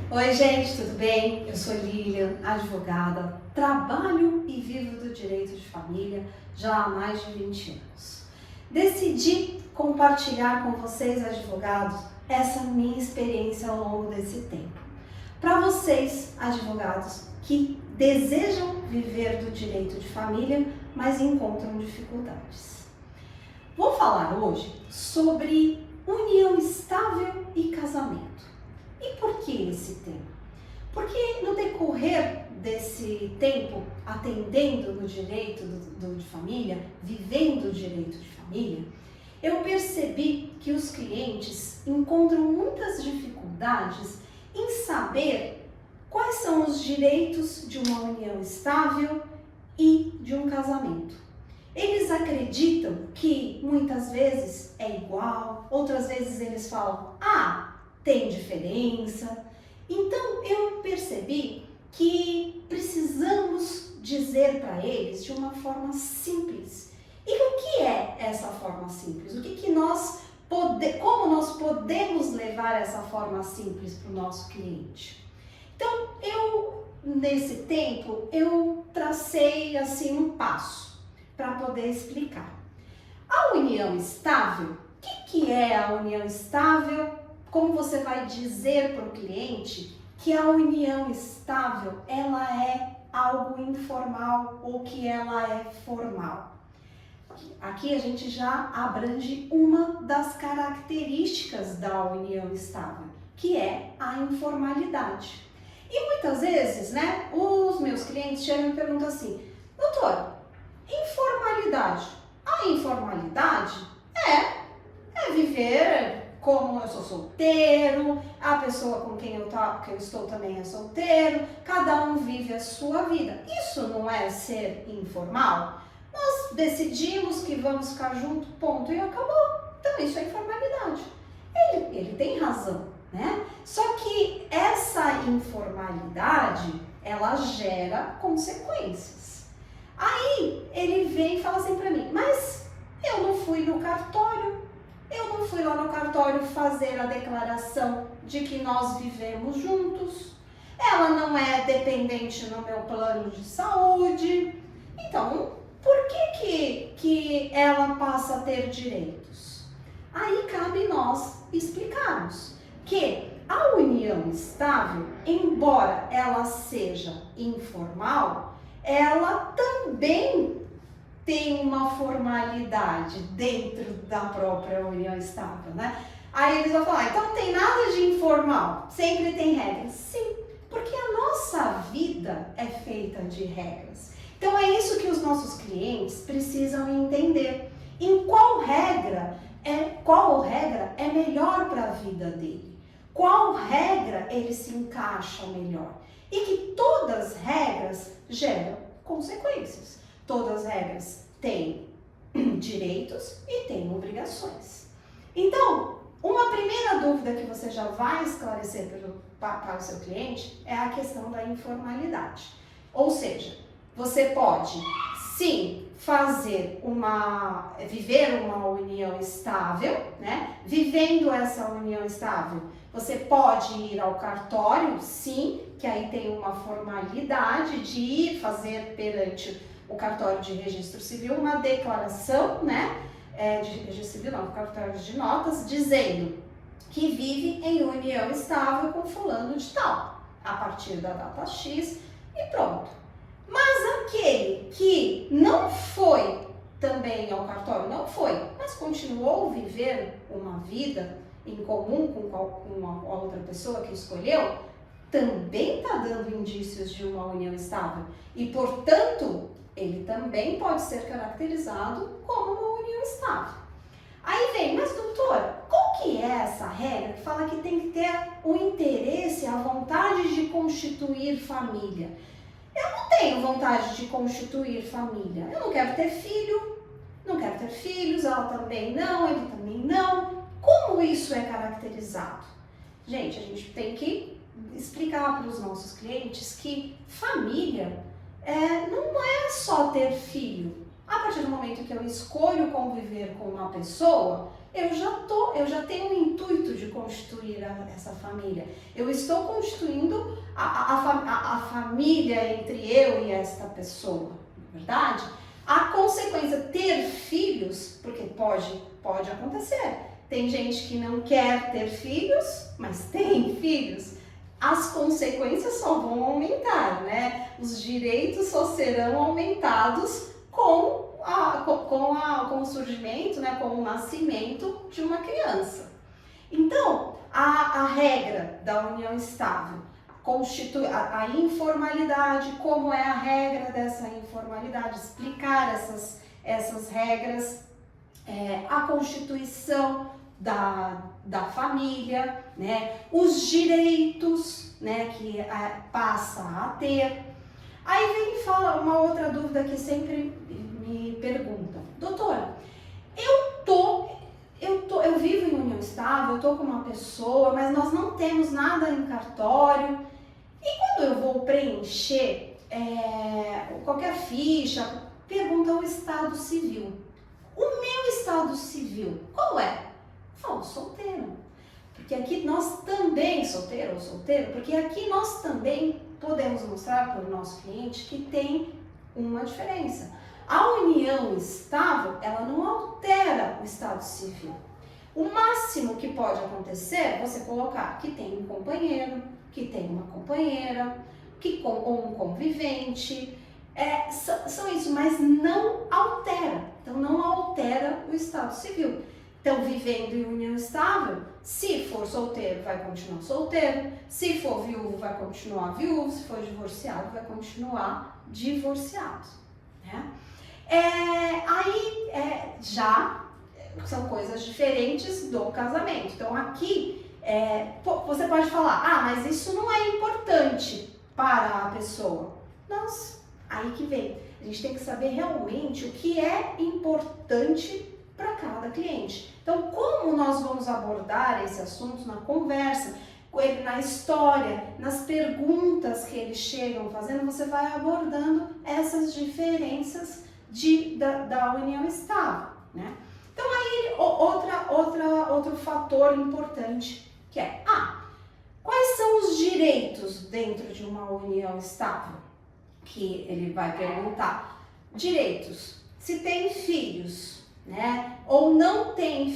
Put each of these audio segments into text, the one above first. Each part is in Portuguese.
Oi, gente, tudo bem? Eu sou Lilian, advogada, trabalho e vivo do direito de família já há mais de 20 anos. Decidi compartilhar com vocês, advogados, essa minha experiência ao longo desse tempo. Para vocês, advogados, que desejam viver do direito de família, mas encontram dificuldades. Vou falar hoje sobre união estável e casamento. E por que esse tema? Porque no decorrer desse tempo, atendendo no direito de família, vivendo o direito de família, eu percebi que os clientes encontram muitas dificuldades em saber quais são os direitos de uma união estável e de um casamento. Eles acreditam que muitas vezes é igual, outras vezes eles falam, tem diferença. Então eu percebi que precisamos dizer para eles de uma forma simples. E o que é essa forma simples? Como nós podemos levar essa forma simples para o nosso cliente? Então nesse tempo, eu tracei assim um passo para poder explicar. A união estável, o que é a união estável? Como você vai dizer para o cliente que a união estável ela é algo informal ou que ela é formal? Aqui a gente já abrange uma das características da união estável, que é a informalidade. E muitas vezes, os meus clientes chegam e me perguntam assim, doutor, informalidade. A informalidade é viver como eu sou solteiro, a pessoa com quem eu estou também é solteiro, cada um vive a sua vida. Isso não é ser informal? Nós decidimos que vamos ficar juntos, ponto, e acabou. Então isso é informalidade. Ele tem razão, né? Só que essa informalidade, ela gera consequências. Aí ele vem e fala assim pra mim, mas eu não fui no cartório. Eu não fui lá no cartório fazer a declaração de que nós vivemos juntos. Ela não é dependente no meu plano de saúde. Então, por que ela passa a ter direitos? Aí cabe nós explicarmos que a união estável, embora ela seja informal, ela também tem uma formalidade dentro da própria união estável, né? Aí eles vão falar, então não tem nada de informal, sempre tem regras. Sim, porque a nossa vida é feita de regras. Então é isso que os nossos clientes precisam entender. Em qual regra é melhor para a vida dele? Qual regra ele se encaixa melhor? E que todas as regras geram consequências. Todas as regras têm direitos e têm obrigações. Então, uma primeira dúvida que você já vai esclarecer para o seu cliente é a questão da informalidade. Ou seja, você pode, sim, viver uma união estável, né? Vivendo essa união estável, você pode ir ao cartório, sim, que aí tem uma formalidade de ir fazer perante o cartório de registro civil uma declaração, de registro civil, não, cartório de notas, dizendo que vive em união estável com fulano de tal, a partir da data X e pronto. Mas aquele que não foi também ao cartório, mas continuou a viver uma vida em comum com uma outra pessoa que escolheu, também está dando indícios de uma união estável e, portanto, ele também pode ser caracterizado como uma união estável. Aí vem, mas doutora, qual que é essa regra que fala que tem que ter o interesse, a vontade de constituir família? Eu não tenho vontade de constituir família. Eu não quero ter filho, não quero ter filhos, ela também não, ele também não. Como isso é caracterizado? Gente, a gente tem que explicar para os nossos clientes que família não é só ter filho. A partir do momento que eu escolho conviver com uma pessoa, eu já tenho o intuito de constituir essa família. Eu estou constituindo a família entre eu e esta pessoa, não é verdade? A consequência, ter filhos, porque pode acontecer. Tem gente que não quer ter filhos, mas tem filhos. As consequências só vão aumentar, né? Os direitos só serão aumentados com o surgimento, né? Com o nascimento de uma criança. Então, a regra da união estável constitui a informalidade. Como é a regra dessa informalidade? Explicar essas regras, a constituição da família, né? Os direitos, né, que passa a ter. Aí vem falar uma outra dúvida que sempre me perguntam: doutora, eu vivo em união estável, eu estou com uma pessoa, mas nós não temos nada em cartório. E quando eu vou preencher qualquer ficha, pergunta o estado civil. O meu estado civil, qual é? Eu falo, solteiro. Porque aqui nós também, solteiro ou solteiro, porque aqui nós também podemos mostrar para o nosso cliente que tem uma diferença. A união estável, ela não altera o estado civil. O máximo que pode acontecer é você colocar que tem um companheiro, que tem uma companheira, ou um convivente, são isso, mas não altera. Então não altera o estado civil. Então, vivendo em união estável, se for solteiro, vai continuar solteiro, se for viúvo, vai continuar viúvo, se for divorciado, vai continuar divorciado, né? Já são coisas diferentes do casamento. Então, aqui, você pode falar, mas isso não é importante para a pessoa. Nossa, aí que vem. A gente tem que saber realmente o que é importante para cada cliente. Então, como nós vamos abordar esse assunto na conversa, com ele, na história, nas perguntas que eles chegam fazendo, você vai abordando essas diferenças da união estável, né? Então, aí, outro fator importante que quais são os direitos dentro de uma união estável? Que ele vai perguntar. Direitos, se tem filhos, né? Ou não tem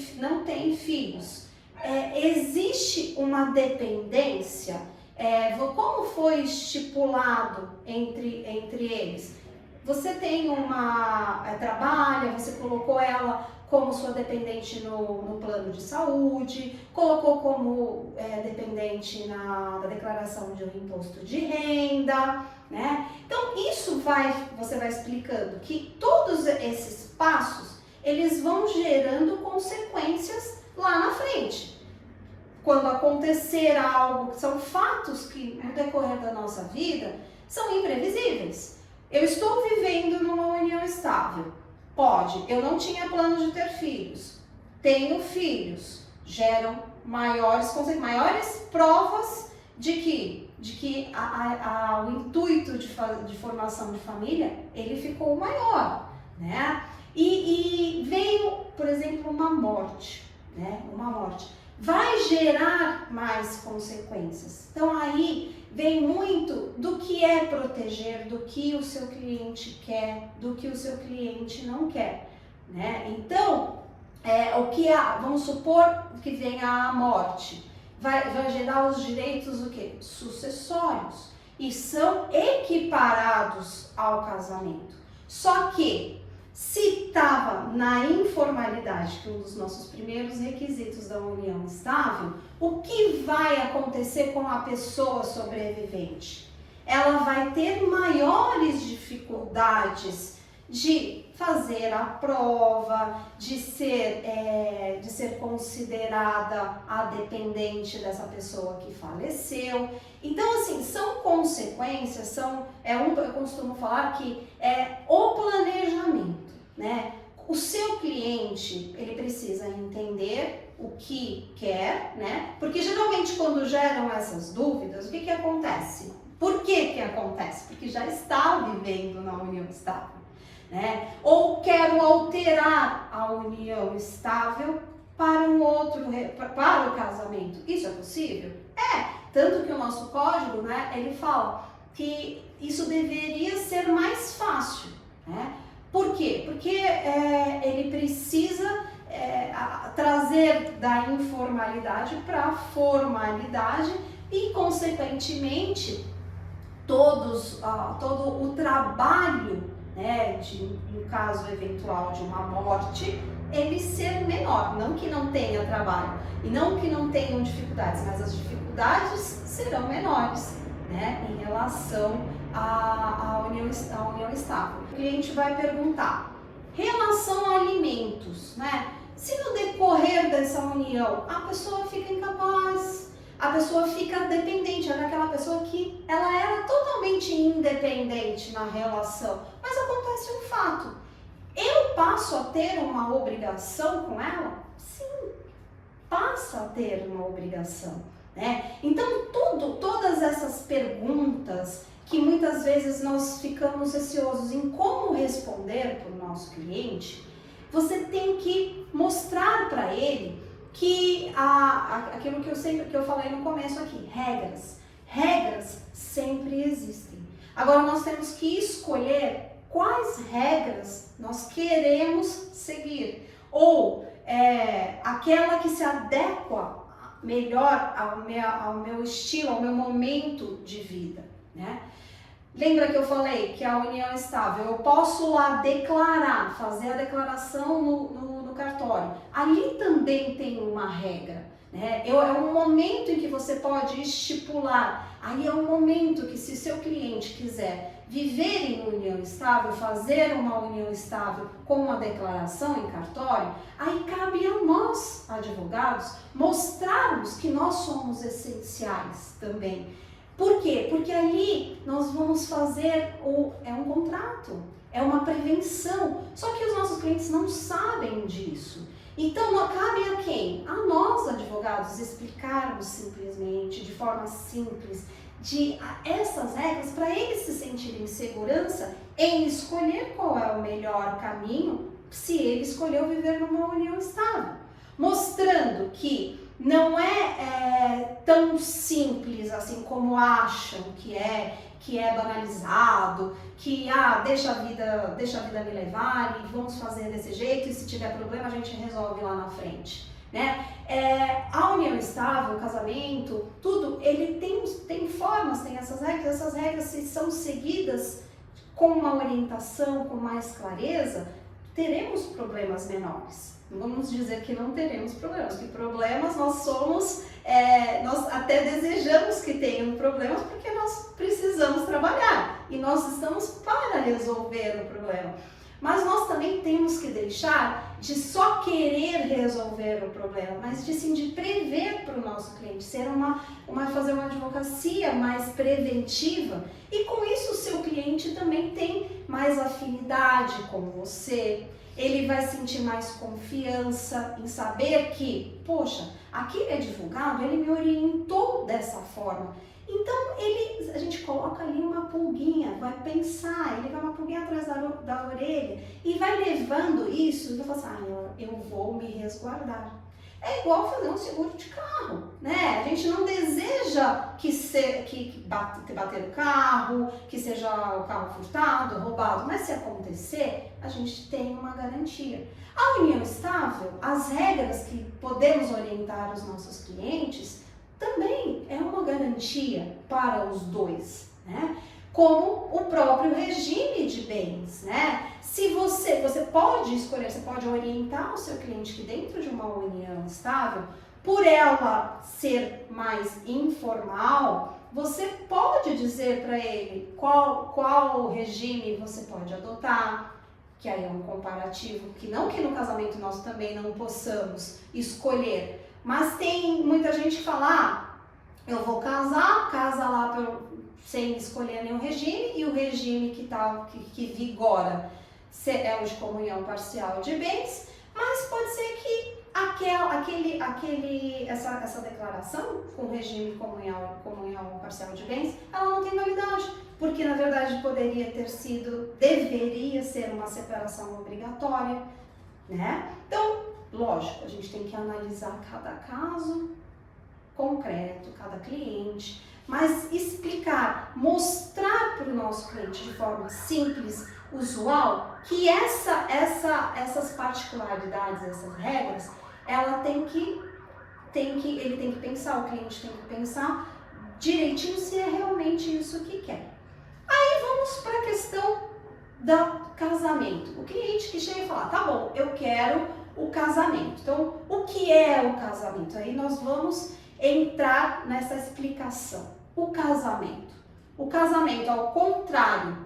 filhos, existe uma dependência, como foi estipulado entre eles? Você tem trabalha, você colocou ela como sua dependente no plano de saúde, colocou como dependente da declaração de um imposto de renda, né? Então você vai explicando que todos esses passos, eles vão gerando consequências lá na frente. Quando acontecer algo, são fatos que no decorrer da nossa vida são imprevisíveis. Eu estou vivendo numa união estável. Eu não tinha plano de ter filhos. Tenho filhos. Geram maiores provas de que o intuito de formação de família, ele ficou maior, né? E veio, por exemplo, uma morte, né? Uma morte. Vai gerar mais consequências. Então aí vem muito do que é proteger, do que o seu cliente quer, do que o seu cliente não quer, né? Então, vamos supor que venha a morte, vai gerar os direitos o quê? Sucessórios, e são equiparados ao casamento. Só que se estava na informalidade, que é um dos nossos primeiros requisitos da união estável, o que vai acontecer com a pessoa sobrevivente? Ela vai ter maiores dificuldades de fazer a prova, de ser considerada a dependente dessa pessoa que faleceu. Então, assim, são consequências, eu costumo falar que é o planejamento, né? O seu cliente, ele precisa entender o que quer, né? Porque geralmente quando geram essas dúvidas, o que acontece? Por que acontece? Porque já está vivendo na união estável, né? Ou quero alterar a união estável para um outro, para o casamento. Isso é possível? Tanto que o nosso código, né, ele fala que isso deveria ser mais fácil, né? Por quê? Porque ele precisa trazer da informalidade para a formalidade e, consequentemente, todo o trabalho, né, no caso eventual de uma morte, ele ser menor. Não que não tenha trabalho e não que não tenham dificuldades, mas as dificuldades serão menores, né, em relação à união estável. O cliente vai perguntar, relação a alimentos, né? Se no decorrer dessa união a pessoa fica incapaz, a pessoa fica dependente, era aquela pessoa que ela era totalmente independente na relação, mas acontece um fato, eu passo a ter uma obrigação com ela? Sim, passa a ter uma obrigação, né? Então todas essas perguntas que muitas vezes nós ficamos receosos em como responder para o nosso cliente, você tem que mostrar para ele que aquilo que eu falei no começo aqui, regras sempre existem. Agora nós temos que escolher quais regras nós queremos seguir, ou aquela que se adequa melhor ao meu estilo, ao meu momento de vida, né? Lembra que eu falei que a união estável, eu posso lá declarar, fazer a declaração no cartório. Ali também tem uma regra, né? É um momento em que você pode estipular. Aí é um momento que, se seu cliente quiser viver em união estável, fazer uma união estável com uma declaração em cartório, aí cabe a nós, advogados, mostrarmos que nós somos essenciais também. Por quê? Porque ali nós vamos fazer um contrato, é uma prevenção. Só que os nossos clientes não sabem disso. Então, cabe a quem? A nós, advogados, explicarmos simplesmente, de forma simples, essas regras para eles se sentirem em segurança em escolher qual é o melhor caminho se ele escolheu viver numa união estável. Mostrando que não é tão simples assim como acham que é banalizado, que deixa a vida me levar e vamos fazer desse jeito e se tiver problema a gente resolve lá na frente, né? A união estável, o casamento, tudo, ele tem formas, tem essas regras se são seguidas com uma orientação, com mais clareza, teremos problemas menores. Não vamos dizer que não teremos problemas, que problemas nós até desejamos que tenham problemas porque nós precisamos trabalhar e nós estamos para resolver o problema. Mas nós também temos que deixar de só querer resolver o problema, mas de prever para o nosso cliente, fazer uma advocacia mais preventiva, e com isso o seu cliente também tem mais afinidade com você. Ele vai sentir mais confiança em saber que, poxa, aquele advogado, ele me orientou dessa forma. Então, a gente coloca ali uma pulguinha, vai pensar, ele vai uma pulguinha atrás da orelha e vai levando isso e vai falar assim, eu vou me resguardar. É igual fazer um seguro de carro, né? A gente não deseja que bater o carro, que seja o carro furtado, roubado, mas se acontecer, a gente tem uma garantia. A união estável, as regras que podemos orientar os nossos clientes, também é uma garantia para os dois, né? Como o próprio regime de bens, né? Se você pode escolher, você pode orientar o seu cliente que dentro de uma união estável, por ela ser mais informal, você pode dizer para ele qual regime você pode adotar, que aí é um comparativo, que no casamento nós também não possamos escolher, mas tem muita gente que fala, eu vou casa lá sem escolher nenhum regime, e o regime que vigora é o de comunhão parcial de bens, mas pode ser que essa declaração com regime comunhão parcial de bens, ela não tem validade, porque na verdade deveria ser uma separação obrigatória, né? Então, Lógico, a gente tem que analisar cada caso concreto, cada cliente, mas explicar, mostrar para o nosso cliente de forma simples, usual, que essas particularidades, essas regras, ela ele tem que pensar, o cliente tem que pensar direitinho se é realmente isso que quer. Aí vamos para a questão do casamento. O cliente que chega e fala, tá bom, eu quero o casamento. Então, o que é o casamento? Aí nós vamos entrar nessa explicação. O casamento, ao contrário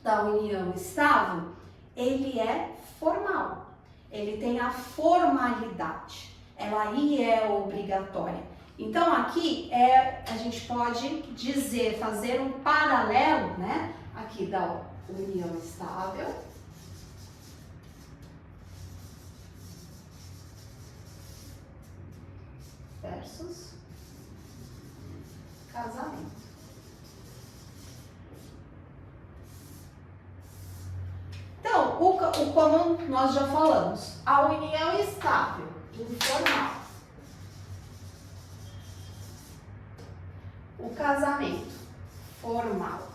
da união estável, ele é formal. Ele tem a formalidade. Ela aí é obrigatória. Então aqui a gente pode dizer, fazer um paralelo, né? Aqui da união estável versus casamento. Então, como nós já falamos, a união estável, informal, o casamento formal.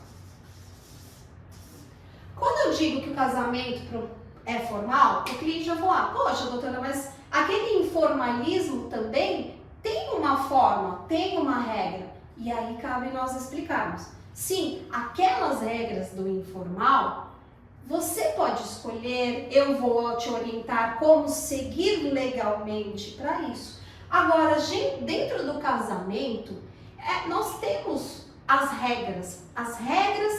Quando eu digo que o casamento é formal, o cliente vai falar, poxa, doutora, mas aquele informalismo também tem uma forma, tem uma regra. E aí cabe nós explicarmos. Sim, aquelas regras do informal, você pode escolher, eu vou te orientar como seguir legalmente para isso. Agora, dentro do casamento, nós temos as regras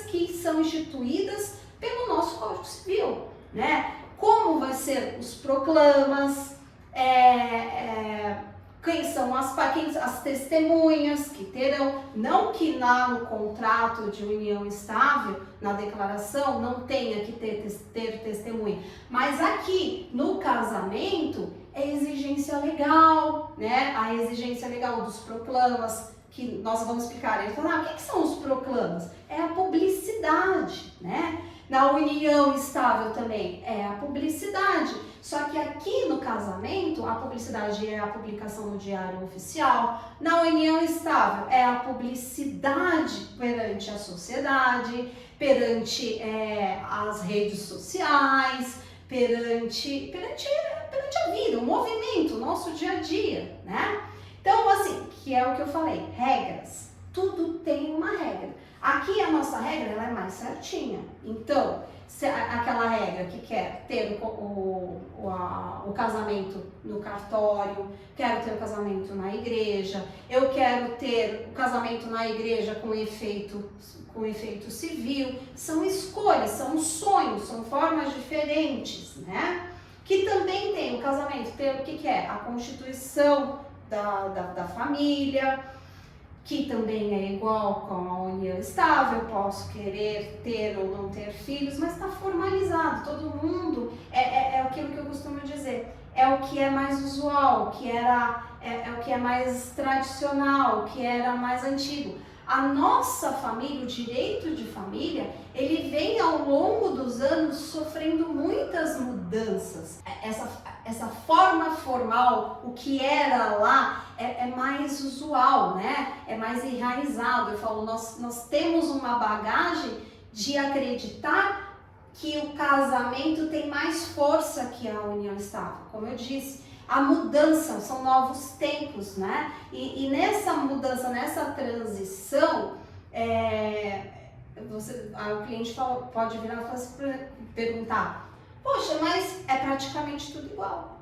que são instituídas pelo nosso Código Civil, né? Como vai ser os proclamas, quem são as testemunhas que terão, não que lá no contrato de união estável, na declaração, não tenha que ter testemunha, mas aqui no casamento é exigência legal, né? A exigência legal dos proclamas, que nós vamos explicar. Ele fala, o que são os proclamas? É a publicidade, né? Na união estável também é a publicidade. Só que aqui no casamento, a publicidade é a publicação no diário oficial. Na união estável é a publicidade perante a sociedade, perante as redes sociais, perante a vida, o movimento, o nosso dia a dia, né? Então, assim, que é o que eu falei, regras. Tudo tem uma regra. Aqui a nossa regra ela é mais certinha. Então, aquela regra que quer ter o casamento no cartório, quero ter o casamento na igreja, eu quero ter o casamento na igreja com efeito civil, são escolhas, são sonhos, são formas diferentes, né? Que também tem o casamento, ter o que é? A constituição da família, que também é igual com a união estável, eu posso querer ter ou não ter filhos, mas está formalizado, todo mundo, aquilo que eu costumo dizer, é o que é mais usual, o que é mais tradicional, o que era mais antigo. A nossa família, o direito de família, ele vem ao longo dos anos sofrendo muitas mudanças. Essa forma formal, o que era lá, é mais usual, né? É mais enraizado. Eu falo, nós temos uma bagagem de acreditar que o casamento tem mais força que a união estável. Como eu disse, a mudança, são novos tempos, né? E nessa mudança, nessa transição, o cliente pode virar e perguntar, poxa, mas é praticamente tudo igual.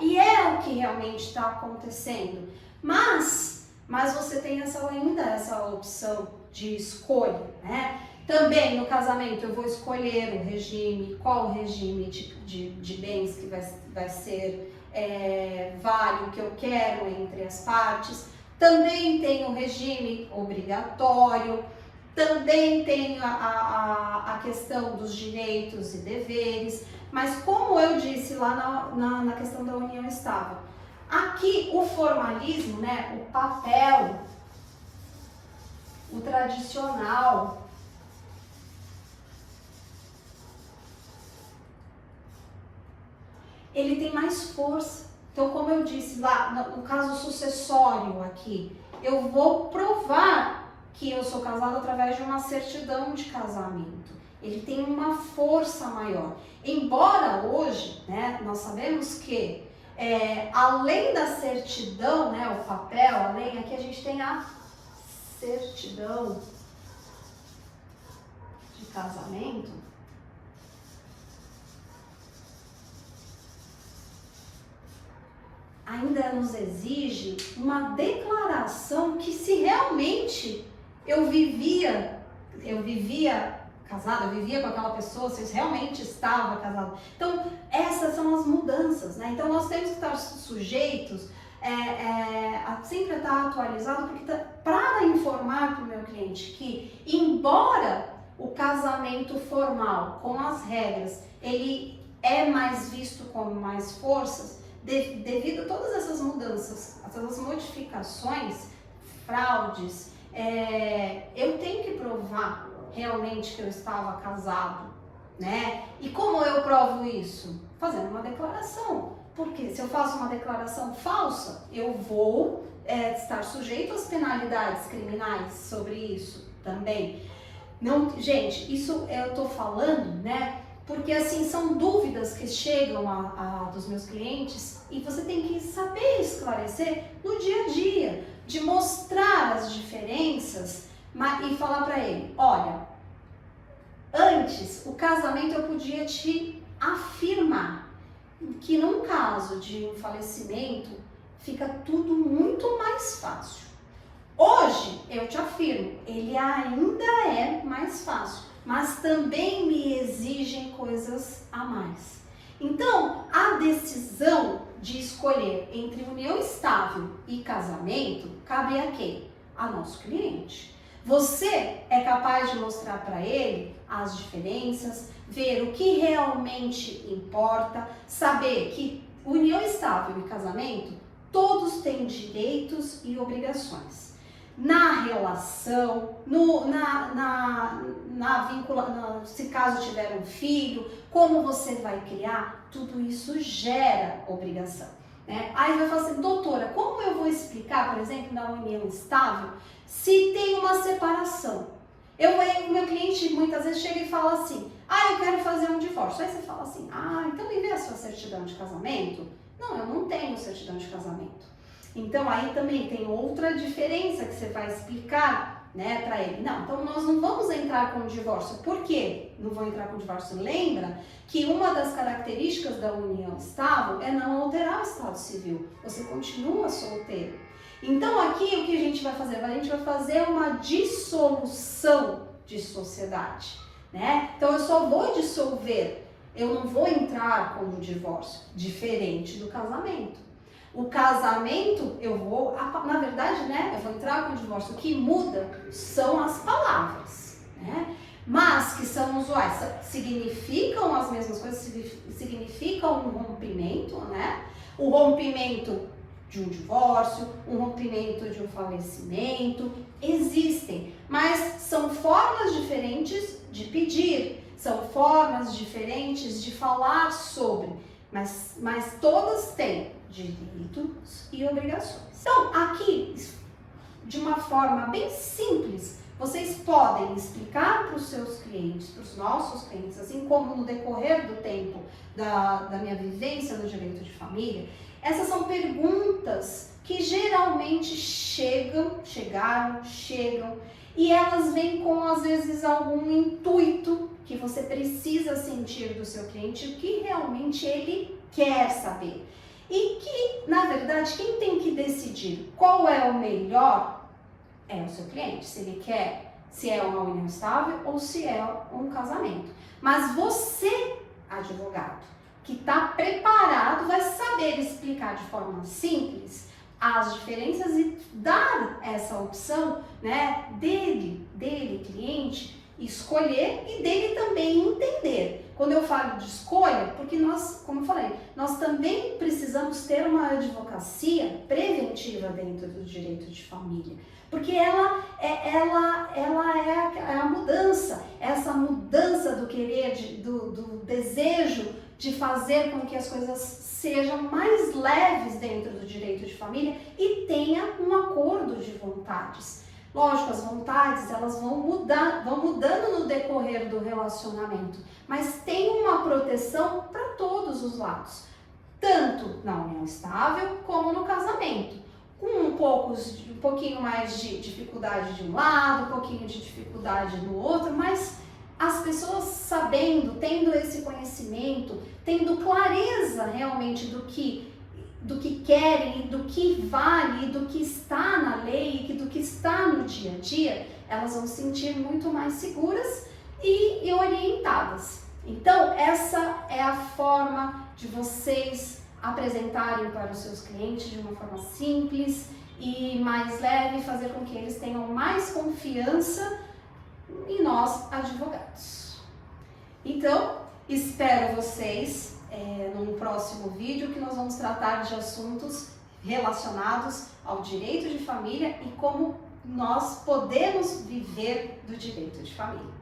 E é o que realmente está acontecendo. Mas você tem ainda essa opção de escolha, né? Também no casamento eu vou escolher o regime, qual o regime de bens que vai ser vale o que eu quero entre as partes. Também tem o regime obrigatório, também tem a questão dos direitos e deveres, mas como eu disse lá na questão da união estável, aqui o formalismo, né, o papel, o tradicional, ele tem mais força. Então, como eu disse lá, no caso sucessório aqui, eu vou provar que eu sou casado através de uma certidão de casamento. Ele tem uma força maior. Embora hoje, né, nós sabemos que além da certidão, né, o papel, além aqui a gente tem a certidão de casamento. Ainda nos exige uma declaração que se realmente eu vivia casado, eu vivia com aquela pessoa, se eu realmente estava casado. Então, essas são as mudanças, né? Então, nós temos que estar sujeitos a sempre estar atualizado, porque para informar para o meu cliente que, embora o casamento formal, com as regras, ele é mais visto como mais forças, devido a todas essas mudanças, essas modificações, fraudes, eu tenho que provar realmente que eu estava casado, né? E como eu provo isso? Fazendo uma declaração. Porque se eu faço uma declaração falsa, eu vou estar sujeito às penalidades criminais sobre isso também. Não, gente, isso eu estou falando, né? Porque assim, são dúvidas que chegam dos meus clientes e você tem que saber esclarecer no dia a dia, de mostrar as diferenças e falar para ele, olha, antes o casamento eu podia te afirmar que num caso de um falecimento fica tudo muito mais fácil. Hoje eu te afirmo, ele ainda é mais fácil, mas também me exigem coisas a mais. Então, a decisão de escolher entre união estável e casamento cabe a quem? A nosso cliente. Você é capaz de mostrar para ele as diferenças, ver o que realmente importa, saber que união estável e casamento, todos têm direitos e obrigações. Na relação, se caso tiver um filho, como você vai criar, tudo isso gera obrigação. Né? Aí vai falar assim, doutora, como eu vou explicar, por exemplo, na união estável, se tem uma separação? O meu cliente muitas vezes chega e fala assim, eu quero fazer um divórcio. Aí você fala assim, então me vê a sua certidão de casamento? Não, eu não tenho certidão de casamento. Então aí também tem outra diferença que você vai explicar, né, para ele. Não, então nós não vamos entrar com o divórcio. Por quê? Não vou entrar com o divórcio. Lembra que uma das características da união estável é não alterar o estado civil. Você continua solteiro. Então aqui o que a gente vai fazer? A gente vai fazer uma dissolução de sociedade, né? Então eu só vou dissolver, eu não vou entrar com o divórcio, diferente do casamento. O casamento, na verdade, né, eu vou entrar com o divórcio. O que muda são as palavras, né? Mas que são usuais, significam as mesmas coisas, significam um rompimento, né? O rompimento de um divórcio, um rompimento de um falecimento, existem, mas são formas diferentes de pedir, são formas diferentes de falar sobre, mas todas têm direitos e obrigações. Então, aqui, de uma forma bem simples, vocês podem explicar para os seus clientes, para os nossos clientes, assim como no decorrer do tempo da minha vivência no direito de família, essas são perguntas que geralmente chegam, e elas vêm com, às vezes, algum intuito que você precisa sentir do seu cliente, o que realmente ele quer saber. E que, na verdade, quem tem que decidir qual é o melhor é o seu cliente, se ele quer, se é uma união estável ou se é um casamento. Mas você, advogado, que está preparado, vai saber explicar de forma simples as diferenças e dar essa opção, né, dele, cliente, escolher e dele também entender. Quando eu falo de escolha, porque nós, como eu falei, nós também precisamos ter uma advocacia preventiva dentro do direito de família, porque ela é a mudança, essa mudança do querer, do desejo de fazer com que as coisas sejam mais leves dentro do direito de família e tenha um acordo de vontades. Lógico, as vontades elas vão mudando no decorrer do relacionamento, mas tem uma proteção para todos os lados, tanto na união estável como no casamento, com um pouquinho mais de dificuldade de um lado, um pouquinho de dificuldade no outro, mas as pessoas sabendo, tendo esse conhecimento, tendo clareza realmente do que querem, do que vale, do que está na lei, do que está no dia a dia, elas vão se sentir muito mais seguras e orientadas. Então, essa é a forma de vocês apresentarem para os seus clientes de uma forma simples e mais leve, fazer com que eles tenham mais confiança em nós, advogados. Então, espero vocês num próximo vídeo que nós vamos tratar de assuntos relacionados ao direito de família e como nós podemos viver do direito de família.